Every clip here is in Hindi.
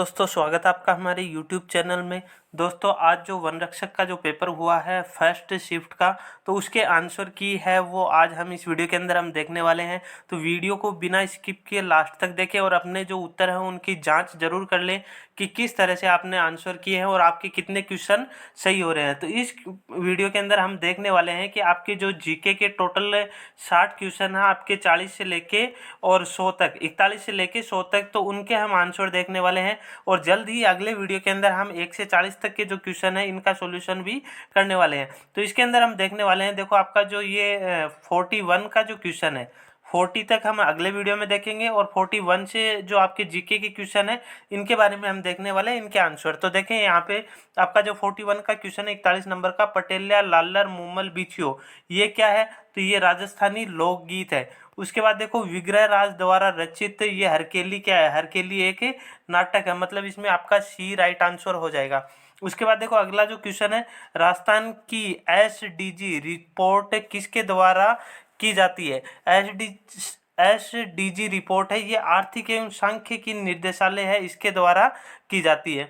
दोस्तों स्वागत है आपका हमारे YouTube चैनल में। दोस्तों आज जो वन रक्षक का जो पेपर हुआ है फर्स्ट शिफ्ट का, तो उसके आंसर की है वो आज हम इस वीडियो के अंदर हम देखने वाले हैं। तो वीडियो को बिना स्किप किए लास्ट तक देखें और अपने जो उत्तर हैं उनकी जांच जरूर कर लें कि किस तरह से आपने आंसर किए हैं और आपके कितने क्वेश्चन सही हो रहे हैं। तो इस वीडियो के अंदर हम देखने वाले हैं कि आपके जो जीके के टोटल 60 क्वेश्चन हैं आपके 40 से लेके और 100 तक, 41 से लेके 100 तक, तो उनके हम आंसर देखने वाले हैं। और जल्द ही अगले वीडियो के अंदर हम 1 से 40 तक के जो क्वेश्चन है इनका सॉल्यूशन भी करने वाले हैं। तो इसके अंदर हम देखने वाले हैं, देखो आपका जो ये 41 का जो क्वेश्चन है 40 तक हम अगले वीडियो में देखेंगे और 41 से जो आपके जीके के क्वेश्चन है इनके बारे में हम देखने वाले हैं, इनके आंसर। तो देखें यहाँ पे आपका जो 41 का क्वेश्चन है 41 नंबर का, पटेल्या लाल्लर मुमल बिछियो, ये क्या है? तो ये राजस्थानी लोकगीत है। उसके बाद देखो विग्रह राज द्वारा रचित ये हरकेली क्या है? हरकेली एक नाटक है, मतलब इसमें आपका सी राइट आंसर हो जाएगा। उसके बाद देखो अगला जो क्वेश्चन है, राजस्थान की एसडीजी रिपोर्ट किसके द्वारा की जाती है? एसडीजी रिपोर्ट है, ये आर्थिक एवं सांख्यिकी निर्देशालय है, इसके द्वारा की जाती है।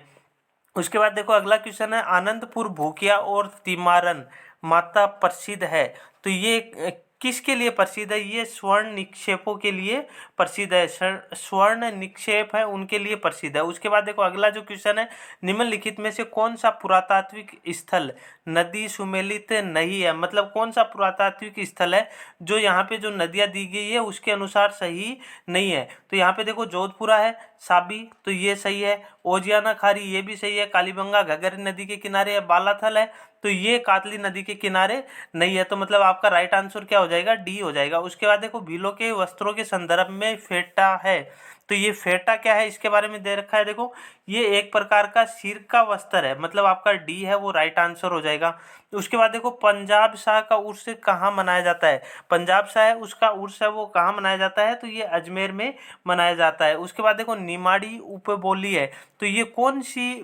उसके बाद देखो अगला क्वेश्चन है, आनंदपुर भूकिया और तिमारन माता प्रसिद्ध है, तो ये किसके लिए प्रसिद्ध है? ये स्वर्ण निक्षेपों के लिए प्रसिद्ध है, स्वर्ण निक्षेप है उनके लिए प्रसिद्ध है। उसके बाद देखो अगला जो क्वेश्चन है, निम्नलिखित में से कौन सा पुरातात्विक स्थल नदी सुमेलित नहीं है? मतलब कौन सा पुरातात्विक स्थल है जो यहाँ पे जो नदियाँ दी गई है उसके अनुसार सही नहीं है? तो यहाँ पे देखो जोधपुरा है, साबी, तो ये सही है। ओजियाना खारी, ये भी सही है। कालीबंगा घग्गर नदी के किनारे है। बालाथल है, तो ये कातली नदी के किनारे नहीं है। तो मतलब आपका राइट आंसर क्या हो जाएगा? डी हो जाएगा। उसके बाद देखो भीलों के वस्त्रों के संदर्भ में फेटा है, तो ये फेटा क्या है इसके बारे में दे रखा है। देखो ये एक प्रकार का सिर का वस्त्र है, मतलब आपका डी है वो राइट आंसर हो जाएगा। उसके बाद देखो पंजाब शाह का उर्स कहाँ मनाया जाता है? पंजाब शाह है उसका उर्स है वो कहाँ मनाया जाता है? तो ये अजमेर में मनाया जाता है। उसके बाद देखो निमाड़ी उपबोली है, तो ये कौन सी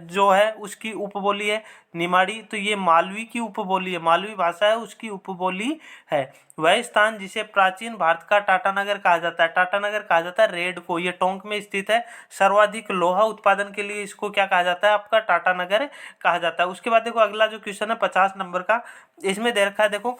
जो है उसकी उपबोली है? निमाड़ी, तो ये मालवी की उपबोली है, मालवी भाषा है उसकी उपबोली है। वह स्थान जिसे प्राचीन भारत का टाटानगर कहा जाता है, टाटानगर कहा जाता है रेड को, ये टोंक में स्थित है। सर्वाधिक लोहा उत्पादन के लिए इसको क्या कहा जाता है? आपका टाटानगर कहा जाता है। उसके बाद देखो अगला जो क्वेश्चन है 50 नंबर का, इसमें दे रखा है देखो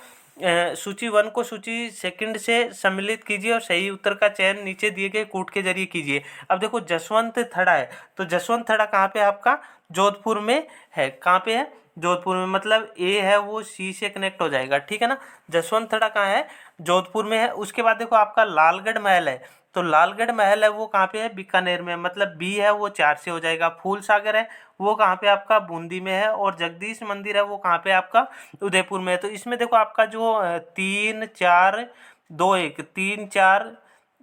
सूची 1 को सूची सेकंड से सम्मिलित कीजिए और सही उत्तर का चयन नीचे दिए गए कूट के जरिए कीजिए। अब देखो जसवंत थड़ा है, तो जसवंत थड़ा कहाँ पे है? आपका जोधपुर में है। कहाँ पे है? जोधपुर में, मतलब ए है वो सी से कनेक्ट हो जाएगा, ठीक है ना। जसवंत थड़ा कहाँ है? जोधपुर में है। उसके बाद देखो आपका लालगढ़ महल है, तो लालगढ़ महल है वो कहाँ पे है? बीकानेर में, मतलब बी है वो 4 से हो जाएगा। फूल सागर है वो कहाँ पे? आपका बूंदी में है। और जगदीश मंदिर है वो कहाँ पे? आपका उदयपुर में है। तो इसमें देखो आपका जो 3 4 2 1 3 4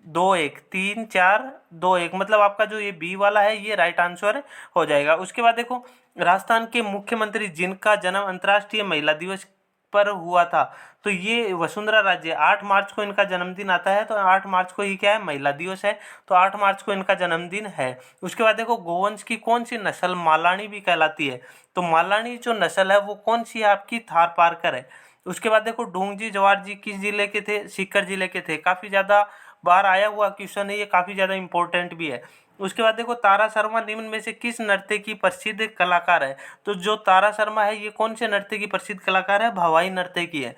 2 1 3 4 2 1, मतलब आपका जो ये बी वाला है ये राइट आंसर हो जाएगा। उसके बाद देखो राजस्थान के मुख्यमंत्री जिनका जन्म अंतर्राष्ट्रीय महिला दिवस पर हुआ था, तो ये वसुंधरा राजे, 8 मार्च को इनका जन्मदिन आता है, तो 8 मार्च को ही क्या है? महिला दिवस है, तो 8 मार्च को इनका जन्मदिन है। उसके बाद देखो गोवंश की कौन सी नस्ल मालानी भी कहलाती है? तो मालानी जो नस्ल है वो कौन सी है? आपकी थार पारकर है। उसके बाद देखो डूंगजी जवाहर जी किस जिले के थे? सीकर जिले के थे। काफ़ी ज़्यादा बार आया हुआ क्वेश्चन है ये, काफ़ी ज़्यादा इंपॉर्टेंट भी है। उसके बाद देखो तारा शर्मा निम्न में से किस नृत्य की प्रसिद्ध कलाकार है? तो जो तारा शर्मा है ये कौन से नृत्य की प्रसिद्ध कलाकार है? भवाई नृत्य की है।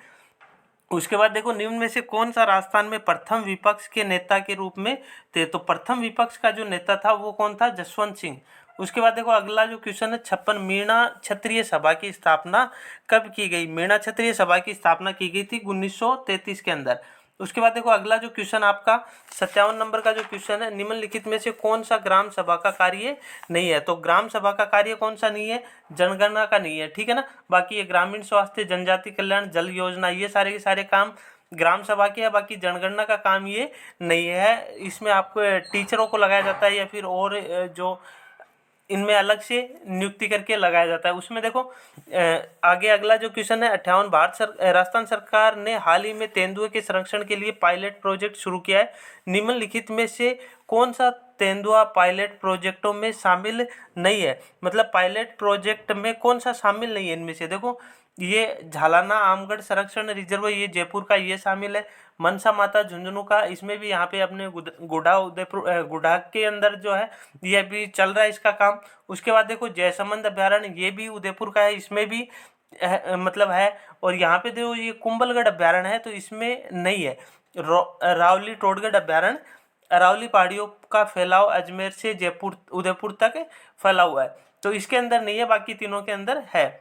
उसके बाद देखो निम्न में से कौन सा राजस्थान में प्रथम विपक्ष के नेता के रूप में थे? तो प्रथम विपक्ष का जो नेता था वो कौन था? जसवंत सिंह। उसके बाद देखो अगला जो क्वेश्चन है 56, मीणा क्षत्रिय सभा की स्थापना कब की गई? मीणा क्षत्रिय सभा की स्थापना की गई थी 1933 के अंदर। उसके बाद देखो अगला जो क्वेश्चन आपका 57 नंबर का जो क्वेश्चन है, निम्नलिखित में से कौन सा ग्राम सभा का कार्य नहीं है? तो ग्राम सभा का कार्य कौन सा नहीं है? जनगणना का नहीं है, ठीक है ना। बाकी ये ग्रामीण स्वास्थ्य, जनजाति कल्याण, जल योजना, ये सारे के सारे काम ग्राम सभा के है। बाकी जनगणना का काम ये नहीं है। इसमें आपको टीचरों को लगाया जाता है या फिर और जो इनमें अलग से नियुक्ति करके लगाया जाता है। उसमें देखो आगे अगला जो क्वेश्चन है 58, राजस्थान सरकार ने हाल ही में तेंदुए के संरक्षण के लिए पायलट प्रोजेक्ट शुरू किया है। निम्नलिखित में से कौन सा तेंदुआ पायलट प्रोजेक्टों में शामिल नहीं है? मतलब पायलट प्रोजेक्ट में कौन सा शामिल नहीं है इनमें से? देखो ये झालाना आमगढ़ संरक्षण रिजर्व ये जयपुर का ये शामिल है। मनसा माता झुंझुनू का इसमें भी यहाँ पे अपने गुढ़ा उदयपुर गुढ़ा के अंदर जो है ये अभी चल रहा है इसका काम। उसके बाद देखो जयसमंद अभ्यारण्य ये भी उदयपुर का है, इसमें भी मतलब है। और यहाँ पे देखो ये कुंभलगढ़ अभ्यारण्य है तो इसमें नहीं है। रावली टोडगढ़ अभ्यारण्य अरावली पहाड़ियों का फैलाव अजमेर से जयपुर उदयपुर तक फैला हुआ है तो इसके अंदर नहीं है, बाकी तीनों के अंदर है।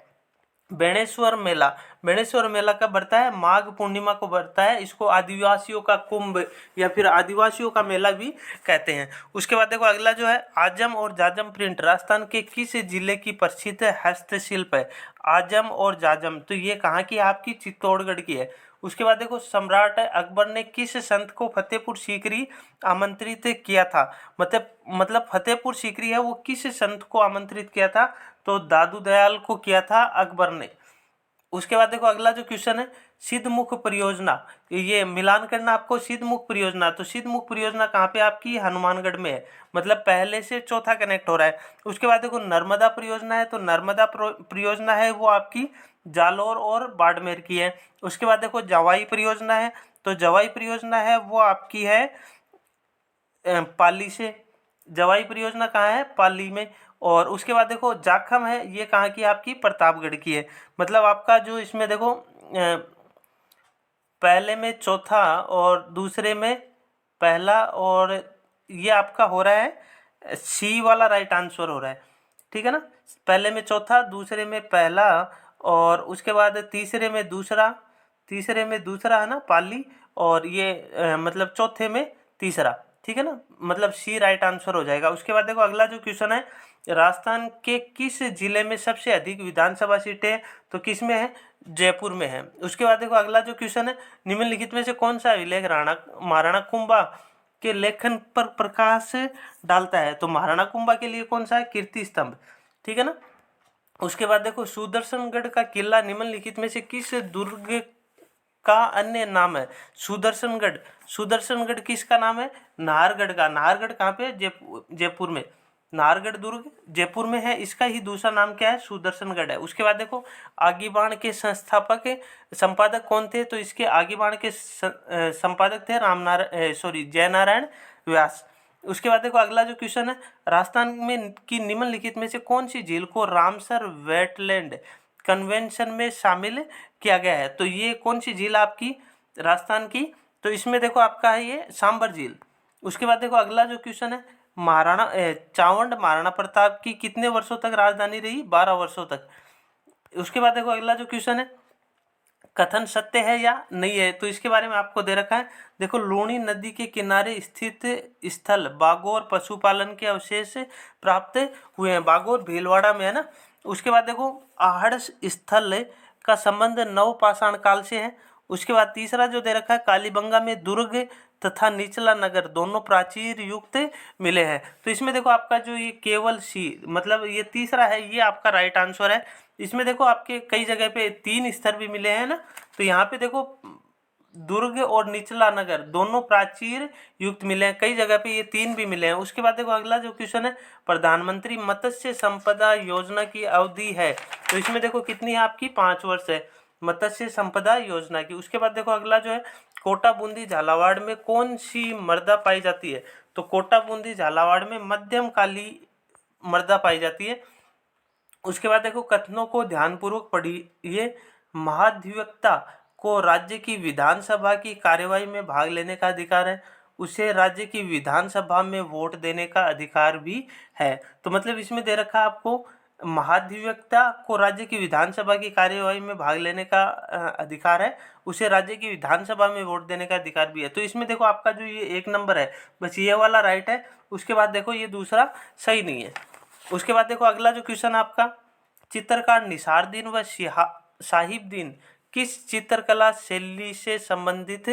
बेणेश्वर मेला, बेणेश्वर मेला कब बढ़ता है? माघ पूर्णिमा को बढ़ता है। इसको आदिवासियों का कुंभ या फिर आदिवासियों का मेला भी कहते हैं। उसके बाद देखो अगला जो है आजम और जाजम प्रिंट राजस्थान के किस जिले की प्रसिद्ध हस्तशिल्प है? आजम और जाजम तो ये कहाँ की? आपकी चित्तौड़गढ़ की है। उसके बाद देखो सम्राट अकबर ने किस संत को फतेहपुर सीकरी आमंत्रित किया था? मतलब फतेहपुर सीकरी है वो किस संत को आमंत्रित किया था? तो दादू दयाल को किया था अकबर ने। उसके बाद देखो अगला जो क्वेश्चन है सिद्धमुख परियोजना, ये मिलान करना आपको। सिद्धमुख परियोजना तो सिद्धमुख परियोजना कहाँ पे? आपकी हनुमानगढ़ में है, मतलब पहले से चौथा कनेक्ट हो रहा है। उसके बाद देखो नर्मदा परियोजना है तो नर्मदा परियोजना है वो आपकी जालौर और बाड़मेर की है। उसके बाद देखो जवाई परियोजना है तो जवाई परियोजना है वो आपकी है पाली से। जवाई परियोजना कहाँ है? पाली में। और उसके बाद देखो जाखम है ये कहाँ की? आपकी प्रतापगढ़ की है। मतलब आपका जो इसमें देखो पहले में चौथा और दूसरे में पहला, और ये आपका हो रहा है सी वाला राइट आंसर हो रहा है, ठीक है ना। पहले में चौथा, दूसरे में पहला, और उसके बाद तीसरे में दूसरा है ना पाली, और ये मतलब चौथे में तीसरा, ठीक है ना। मतलब सी राइट आंसर हो जाएगा। उसके बाद देखो अगला जो क्वेश्चन है राजस्थान के किस जिले में सबसे अधिक विधानसभा सीटें? तो किस में है? जयपुर में है। उसके बाद देखो अगला जो क्वेश्चन है निम्नलिखित में से कौन सा अभिलेख महाराणा कुंभा के लेखन पर प्रकाश डालता है? तो महाराणा कुंभा के लिए कौन सा है? कीर्ति स्तंभ, ठीक है ना। उसके बाद देखो सुदर्शनगढ़ का किला निम्नलिखित में से किस दुर्ग का अन्य नाम है? सुदर्शनगढ़ किसका नाम है? नाहरगढ़ का। नाहरगढ़ कहाँ पे? जयपुर में। नाहरगढ़ दुर्ग जयपुर में है, इसका ही दूसरा नाम क्या है? सुदर्शनगढ़ है। उसके बाद देखो आगीबाण के संस्थापक संपादक कौन थे? तो इसके आगीबाण के संपादक थे जयनारायण व्यास। उसके बाद देखो अगला जो क्वेश्चन है राजस्थान में की निम्नलिखित में से कौन सी झील को रामसर वेटलैंड कन्वेंशन में शामिल किया गया है? तो ये कौन सी झील आपकी राजस्थान की? तो इसमें देखो आपका है ये सांबर झील। उसके बाद देखो अगला जो क्वेश्चन है चावंड महाराणा प्रताप की कितने वर्षों तक राजधानी रही? 12 वर्षों तक। उसके बाद देखो अगला जो क्वेश्चन है कथन सत्य है या नहीं है? तो इसके बारे में आपको दे रखा है। देखो लूणी नदी के किनारे स्थित स्थल बागोर पशुपालन के अवशेष प्राप्त हुए हैं। बागोर भीलवाड़ा में है ना। उसके बाद देखो आहड़ स्थल का संबंध नवपाषाण काल से है। उसके बाद तीसरा जो दे रखा है कालीबंगा में दुर्ग तथा निचला नगर दोनों प्राचीर युक्त मिले हैं। तो इसमें देखो आपका जो ये केवल सी मतलब ये तीसरा है ये आपका राइट आंसर है। इसमें देखो आपके कई जगह पे 3 स्तर भी मिले हैं ना, तो यहाँ पे देखो दुर्ग और निचला नगर दोनों प्राचीर युक्त मिले हैं, कई जगह पे ये 3 भी मिले हैं। उसके बाद देखो अगला जो क्वेश्चन है प्रधानमंत्री मत्स्य संपदा योजना की अवधि है, तो इसमें देखो कितनी है आपकी 5 वर्ष है मत्स्य संपदा योजना की। उसके बाद देखो अगला जो है कोटा बूंदी झालावाड़ में कौन सी मृदा पाई जाती है? तो कोटा बूंदी झालावाड़ में मध्यम काली मृदा पाई जाती है। उसके बाद देखो कथनों को ध्यानपूर्वक पढ़िए। महाधिवक्ता को राज्य की विधानसभा की कार्यवाही में भाग लेने का अधिकार है, उसे राज्य की विधानसभा में वोट देने का अधिकार भी है। तो मतलब इसमें दे रखा है आपको महाधिवक्ता को राज्य की विधानसभा की कार्यवाही में भाग लेने का अधिकार है, उसे राज्य की विधानसभा में वोट देने का अधिकार भी है। तो इसमें देखो आपका जो ये 1 नंबर है बस ये वाला राइट है। उसके बाद देखो ये दूसरा सही नहीं है। उसके बाद देखो अगला जो क्वेश्चन आपका चित्रकार निसारदीन व साहिबदीन किस चित्रकला शैली से संबंधित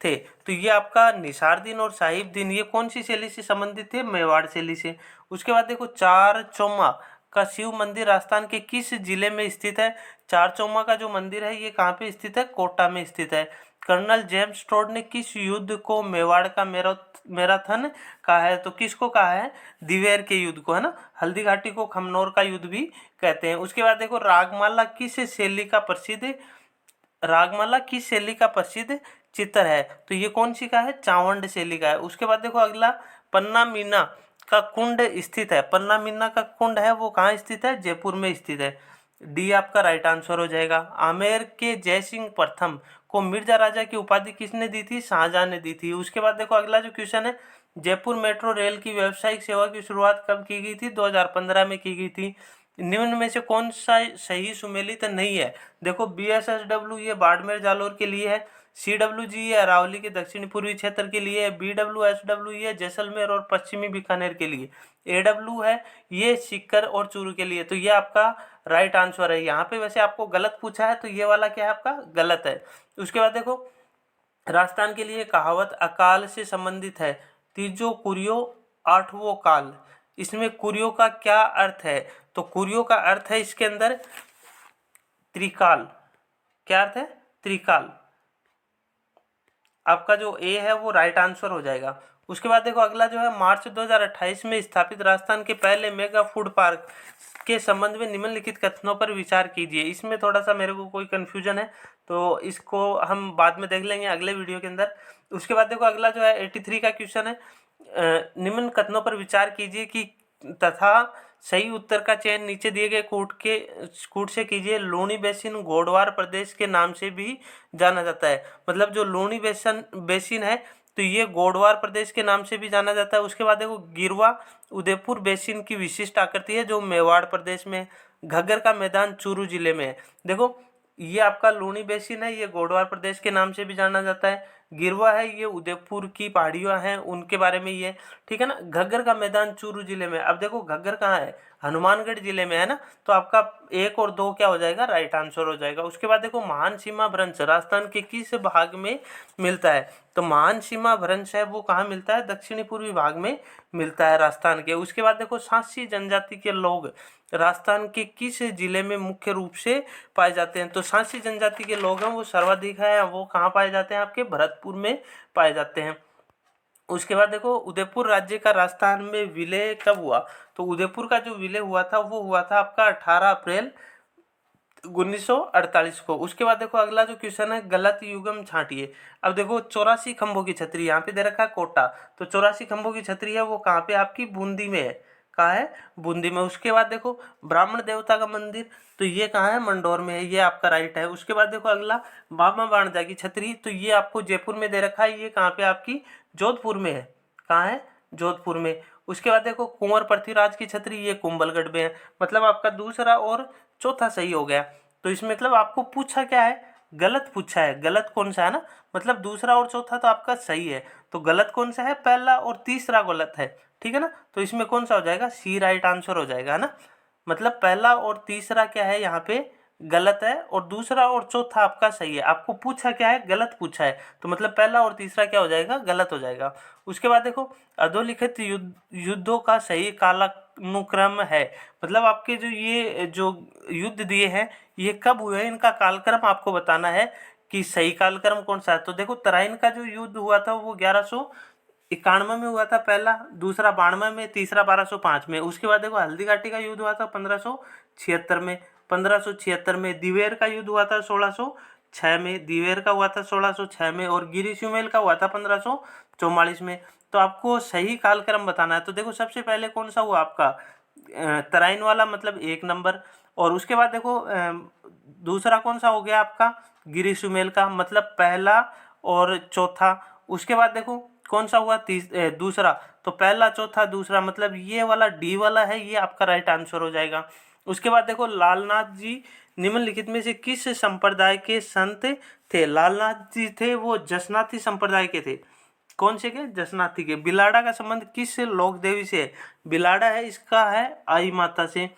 थे? तो ये आपका निसारदीन और साहिबदीन ये कौन सी शैली से संबंधित थे? मेवाड़ शैली से। उसके बाद देखो चार चौमा का शिव मंदिर राजस्थान के किस जिले में स्थित है? चार चौमा का जो मंदिर है ये कहाँ पे स्थित है? कोटा में स्थित है। कर्नल जेम्स टोड ने किस युद्ध को मेवाड़ का मैराथन कहा है? तो किसको कहा है? दिवेर के युद्ध को, है ना। हल्दी घाटी को खमनोर का युद्ध भी कहते हैं। उसके बाद देखो रागमाला किस शैली का प्रसिद्ध चित्र है? तो ये कौन सी का है? चावंड शैली का है। उसके बाद देखो अगला, पन्ना मीना का कुंड स्थित है। पन्ना मीना का कुंड है वो कहाँ स्थित है? जयपुर में स्थित है। डी आपका राइट आंसर हो जाएगा। आमेर के जयसिंह प्रथम को मिर्जा राजा की उपाधि किसने दी थी? शाहजहां ने दी थी। उसके बाद देखो अगला जो क्वेश्चन है, जयपुर मेट्रो रेल की व्यावसायिक सेवा की शुरुआत कब की गई थी? 2015 में की गई थी। निम्न में से कौन सा सही सुमेलित नहीं है? देखो BSSW ये बाड़मेर जालोर के लिए है, CWG ये अरावली के दक्षिण पूर्वी क्षेत्र के लिए है, BWSW ये जैसलमेर और पश्चिमी बीकानेर के लिए, AW है ये सीकर और चूरू के लिए। तो ये आपका राइट आंसर है। यहाँ पे वैसे आपको गलत पूछा है तो ये वाला क्या है आपका? गलत है। उसके बाद देखो राजस्थान के लिए कहावत अकाल से संबंधित है। तीजो कुरियो आठवो काल, इसमें कुरियो का क्या अर्थ है? तो कुरियो का अर्थ है इसके अंदर त्रिकाल। क्या अर्थ है? त्रिकाल। आपका जो ए है वो राइट आंसर हो जाएगा। उसके बाद देखो अगला जो है, मार्च 2028 में स्थापित राजस्थान के पहले मेगा फूड पार्क के संबंध में निम्नलिखित कथनों पर विचार कीजिए। इसमें थोड़ा सा मेरे को कोई कंफ्यूजन है तो इसको हम बाद में देख लेंगे अगले वीडियो के अंदर। उसके बाद देखो अगला जो है 83 का क्वेश्चन है, निम्न कथनों पर विचार कीजिए कि तथा सही उत्तर का चयन नीचे दिए गए कूट से कीजिए। लूणी बेसिन गोडवार प्रदेश के नाम से भी जाना जाता है। मतलब जो लूणी बेसिन है तो ये गोडवार प्रदेश के नाम से भी जाना जाता है। उसके बाद देखो गिरवा उदयपुर बेसिन की विशिष्ट आकृति है जो मेवाड़ प्रदेश में। घग्गर का मैदान चूरू जिले में है। देखो ये आपका लूणी बेसिन है, ये गोडवार प्रदेश के नाम से भी जाना जाता है। गिरवा है ये उदयपुर की पहाड़ियाँ हैं उनके बारे में ये, ठीक है ना। घग्गर का मैदान चूरू जिले में। अब देखो घग्गर कहाँ है? हनुमानगढ़ जिले में, है ना। तो आपका 1 और 2 क्या हो जाएगा? राइट आंसर हो जाएगा। उसके बाद देखो महान सीमा भ्रंश राजस्थान के किस भाग में मिलता है? तो महान सीमा भ्रंश है वो कहाँ मिलता है? दक्षिणी पूर्वी भाग में मिलता है राजस्थान के। उसके बाद देखो सांसी जनजाति के लोग राजस्थान के किस जिले में मुख्य रूप से पाए जाते हैं? तो सांसी जनजाति के लोग हैं वो सर्वाधिक है, वो कहाँ पाए जाते हैं? आपके भरतपुर में पाए जाते हैं। उसके बाद देखो उदयपुर राज्य का राजस्थान में विलय कब हुआ? तो उदयपुर का जो विलय हुआ था वो हुआ था आपका 18 अप्रैल 1948 को। उसके बाद देखो अगला जो क्वेश्चन है, गलत युग्म छांटिए। अब देखो 84 खंभों की छतरी यहाँ पे दे रखा है कोटा, तो 84 खंभों की छतरी है वो कहाँ पे? आपकी बूंदी में है। कहाँ है? बूंदी में। उसके बाद देखो ब्राह्मण देवता का मंदिर, तो ये कहाँ है? मंडौर में है। ये आपका राइट है। उसके बाद देखो अगला बाबा बाणजा की छतरी, तो ये आपको जयपुर में दे रखा है। ये कहाँ पे? आपकी जोधपुर में है। कहाँ है? जोधपुर में। उसके बाद देखो कुंवर पृथ्वीराज की छतरी, ये कुंभलगढ़ में है। मतलब आपका दूसरा और चौथा सही हो गया। तो इसमें मतलब आपको पूछा क्या है? गलत पूछा है। गलत कौन सा है ना, मतलब दूसरा और चौथा तो आपका सही है, तो गलत कौन सा है? पहला और तीसरा गलत है, ठीक है ना। तो इसमें कौन सा हो जाएगा? सी राइट आंसर हो जाएगा, है ना। मतलब पहला और तीसरा क्या है यहाँ पे? गलत है, और दूसरा और चौथा आपका सही है। आपको पूछा क्या है? गलत पूछा है, तो मतलब पहला और तीसरा क्या हो जाएगा? गलत हो जाएगा। उसके बाद देखो अधोलिखित युद्धों का सही कालानुक्रम है। मतलब आपके जो युद्ध दिए हैं ये कब हुए हैं, इनका कालक्रम आपको बताना है कि सही कालक्रम कौन सा है। तो देखो तराइन का जो युद्ध हुआ था वो 1191 में हुआ था पहला, दूसरा 92 में, तीसरा 1205 में। उसके बाद देखो हल्दी घाटी का युद्ध हुआ था 1576 में। 1576 में दिवेर का युद्ध हुआ था 1606 में। दिवेर का हुआ था 1606 में, और गिरी सुमेल का हुआ था 1544 में। तो आपको सही कालक्रम बताना है। तो देखो सबसे पहले कौन सा हुआ आपका? तराइन वाला, मतलब 1 नंबर। और उसके बाद देखो दूसरा कौन सा हो गया आपका? गिरी सुमेल का, मतलब पहला और चौथा। उसके बाद देखो कौन सा हुआ? दूसरा। तो पहला चौथा दूसरा, मतलब ये वाला डी वाला है, ये आपका राइट आंसर हो जाएगा। उसके बाद देखो लालनाथ जी निम्नलिखित में से किस संप्रदाय के संत थे? लालनाथ जी थे वो जसनाथी संप्रदाय के थे। कौन से के? जसनाथी के। बिलाड़ा का संबंध किस लोक देवी से है? बिलाड़ा है इसका है आई माता से।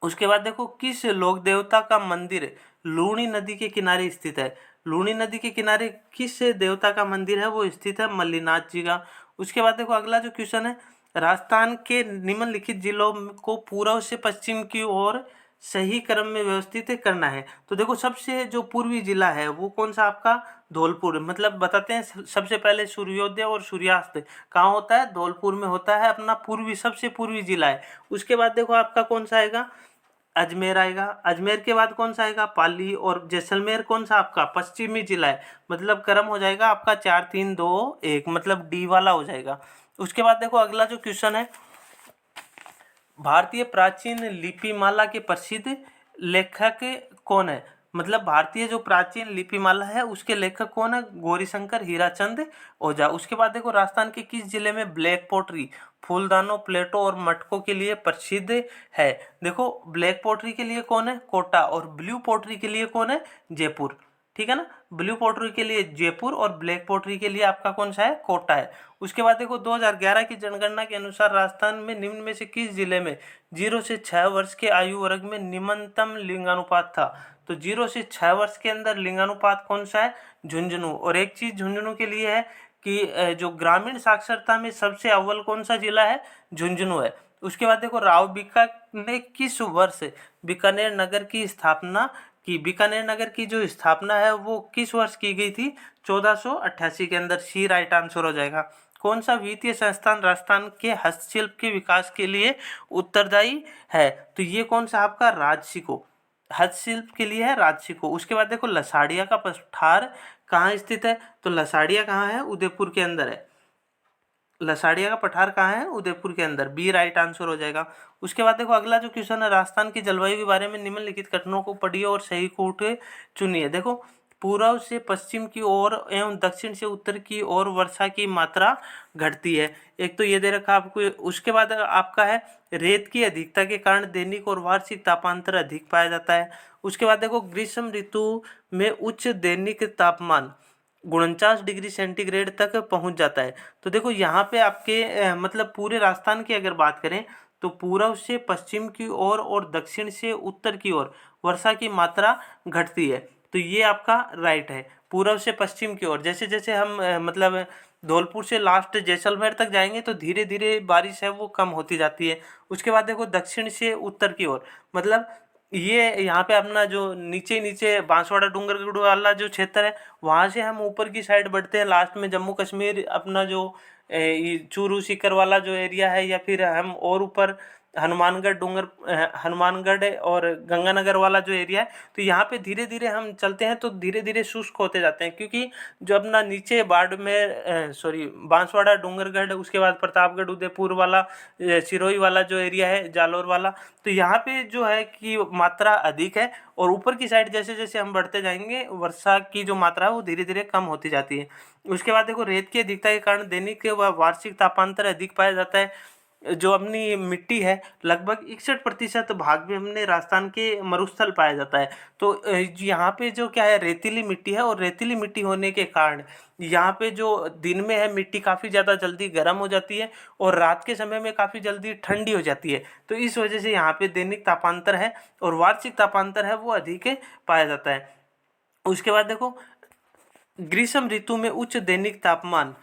उसके बाद देखो किस लोक देवता का मंदिर लूणी नदी के किनारे स्थित है? लूणी नदी के किनारे किस देवता का मंदिर है वो स्थित है? मल्लीनाथ जी का। उसके बाद देखो अगला जो क्वेश्चन है, राजस्थान के निम्नलिखित जिलों को पूर्व से पश्चिम की ओर सही क्रम में व्यवस्थित करना है। तो देखो सबसे जो पूर्वी जिला है वो कौन सा आपका? धौलपुर, मतलब बताते हैं सबसे पहले सूर्योदय और सूर्यास्त कहाँ होता है, धौलपुर में होता है, अपना पूर्वी सबसे पूर्वी जिला है। उसके बाद देखो आपका कौन सा आएगा, अजमेर आएगा। अजमेर के बाद कौन सा आएगा, पाली। और जैसलमेर कौन सा आपका पश्चिमी जिला है, मतलब क्रम हो जाएगा आपका 4 3 2 1, मतलब डी वाला हो जाएगा। उसके बाद देखो अगला जो क्वेश्चन है, भारतीय प्राचीन लिपिमाला के प्रसिद्ध लेखक कौन है, मतलब भारतीय जो प्राचीन लिपिमाला है उसके लेखक कौन है, गौरीशंकर हीराचंद ओझा। उसके बाद देखो राजस्थान के किस जिले में ब्लैक पोट्री फूलदानों प्लेटों और मटकों के लिए प्रसिद्ध है। देखो ब्लैक पोट्री के लिए कौन है, कोटा, और ब्लू पोट्री के लिए कौन है, जयपुर। ठीक है ना, ब्लू पोट्री के लिए जयपुर और ब्लैक पोट्री के लिए आपका कौन सा है, कोटा है। उसके बाद देखो 2011 की जनगणना के अनुसार राजस्थान में निम्न में से किस जिले में 0 से 6 वर्ष के आयु वर्ग में निम्नतम लिंगानुपात था। तो 0 से 6 वर्ष के अंदर लिंगानुपात कौन सा है, झुंझुनू। और एक चीज झुंझुनू के लिए है कि जो ग्रामीण साक्षरता में सबसे अव्वल कौन सा जिला है, झुंझुनू है। उसके बाद देखो राव बिक्का ने किस वर्ष बीकानेर नगर की स्थापना की, बीकानेर नगर की जो स्थापना है वो किस वर्ष की गई थी, 1488 के अंदर। सी राइट आंसर हो जाएगा। कौन सा वित्तीय संस्थान राजस्थान के हस्तशिल्प के विकास के लिए उत्तरदायी है, तो ये कौन सा आपका राजसिको, हस्तशिल्प के लिए है राजसिको। उसके बाद देखो लसाड़िया का पठार कहाँ स्थित है, तो लसाड़िया कहाँ है, उदयपुर के अंदर है। लसाड़िया का पठार कहाँ है, उदयपुर के अंदर, बी राइट आंसर हो जाएगा। उसके बाद देखो अगला जो क्वेश्चन है, राजस्थान की जलवायु के बारे में निम्नलिखित कथनों को पढ़िए और सही कोट चुनिए। देखो पूर्व से पश्चिम की ओर एवं दक्षिण से उत्तर की ओर वर्षा की मात्रा घटती है, एक तो ये दे रखा आपको। उसके बाद आपका है रेत की अधिकता के कारण दैनिक और वार्षिक तापांतर अधिक पाया जाता है। उसके बाद देखो ग्रीष्म ऋतु में उच्च दैनिक तापमान 49 डिग्री सेंटीग्रेड तक पहुंच जाता है। तो देखो यहाँ पे आपके मतलब पूरे राजस्थान की अगर बात करें तो पूर्व से पश्चिम की ओर और दक्षिण से उत्तर की ओर वर्षा की मात्रा घटती है, तो ये आपका राइट है। पूर्व से पश्चिम की ओर जैसे जैसे हम मतलब धौलपुर से लास्ट जैसलमेर तक जाएंगे तो धीरे धीरे बारिश है वो कम होती जाती है। उसके बाद देखो दक्षिण से उत्तर की ओर, मतलब ये यहाँ पे अपना जो नीचे नीचे बांसवाड़ा डूंगरगढ़ वाला जो क्षेत्र है वहाँ से हम ऊपर की साइड बढ़ते हैं, लास्ट में जम्मू कश्मीर अपना जो ये चूरू सीकर वाला जो एरिया है, या फिर हम और ऊपर हनुमानगढ़ हनुमानगढ़ और गंगानगर वाला जो एरिया है, तो यहाँ पे धीरे धीरे हम चलते हैं तो धीरे धीरे शुष्क होते जाते हैं, क्योंकि जो अपना नीचे बाड़मेर सॉरी बांसवाड़ा डूंगरगढ़, उसके बाद प्रतापगढ़ उदयपुर वाला सिरोही वाला जो एरिया है जालोर वाला, तो यहाँ पे जो है कि मात्रा अधिक है, और ऊपर की साइड जैसे जैसे हम बढ़ते जाएंगे वर्षा की जो मात्रा है वो धीरे धीरे कम होती जाती है। उसके बाद देखो रेत की अधिकता के कारण दैनिक व वार्षिक तापांतर अधिक पाया जाता है। जो अपनी मिट्टी है लगभग 61% भाग में हमने राजस्थान के मरुस्थल पाया जाता है। तो यहाँ पे जो क्या है रेतीली मिट्टी है, और रेतीली मिट्टी होने के कारण यहाँ पे जो दिन में है मिट्टी काफ़ी ज़्यादा जल्दी गर्म हो जाती है और रात के समय में काफ़ी जल्दी ठंडी हो जाती है। तो इस वजह से यहाँ पे दैनिक तापांतर है और वार्षिक तापांतर है वो अधिक पाया जाता है। उसके बाद देखो ग्रीष्म ऋतु में उच्च दैनिक तापमान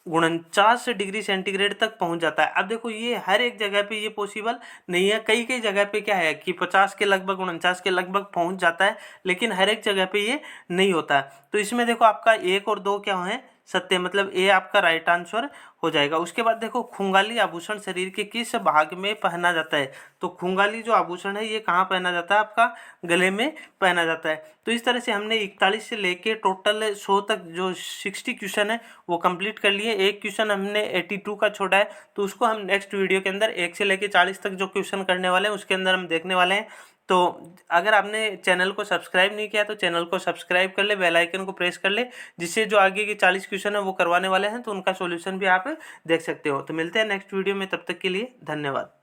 49 डिग्री सेंटीग्रेड तक पहुंच जाता है। अब देखो ये हर एक जगह पे ये पॉसिबल नहीं है, कई कई जगह पे क्या है कि 50 के लगभग 49 के लगभग पहुंच जाता है, लेकिन हर एक जगह पे ये नहीं होता है। तो इसमें देखो आपका 1 और 2 क्या है, सत्य, मतलब ए आपका राइट आंसर हो जाएगा। उसके बाद देखो खुंगाली आभूषण शरीर के किस भाग में पहना जाता है, तो खुंगाली जो आभूषण है ये कहाँ पहना जाता है, आपका गले में पहना जाता है। तो इस तरह से हमने 41 से लेके टोटल 100 तक जो 60 क्वेश्चन है वो कंप्लीट कर लिए। एक क्वेश्चन हमने 82 का छोड़ा है, तो उसको हम नेक्स्ट वीडियो के अंदर 1 से लेके 40 तक जो क्वेश्चन करने वाले हैं उसके अंदर हम देखने वाले हैं। तो अगर आपने चैनल को सब्सक्राइब नहीं किया तो चैनल को सब्सक्राइब कर ले, बेल आइकन को प्रेस कर ले, जिससे जो आगे के 40 क्वेश्चन है वो करवाने वाले हैं तो उनका सॉल्यूशन भी आप देख सकते हो। तो मिलते हैं नेक्स्ट वीडियो में, तब तक के लिए धन्यवाद।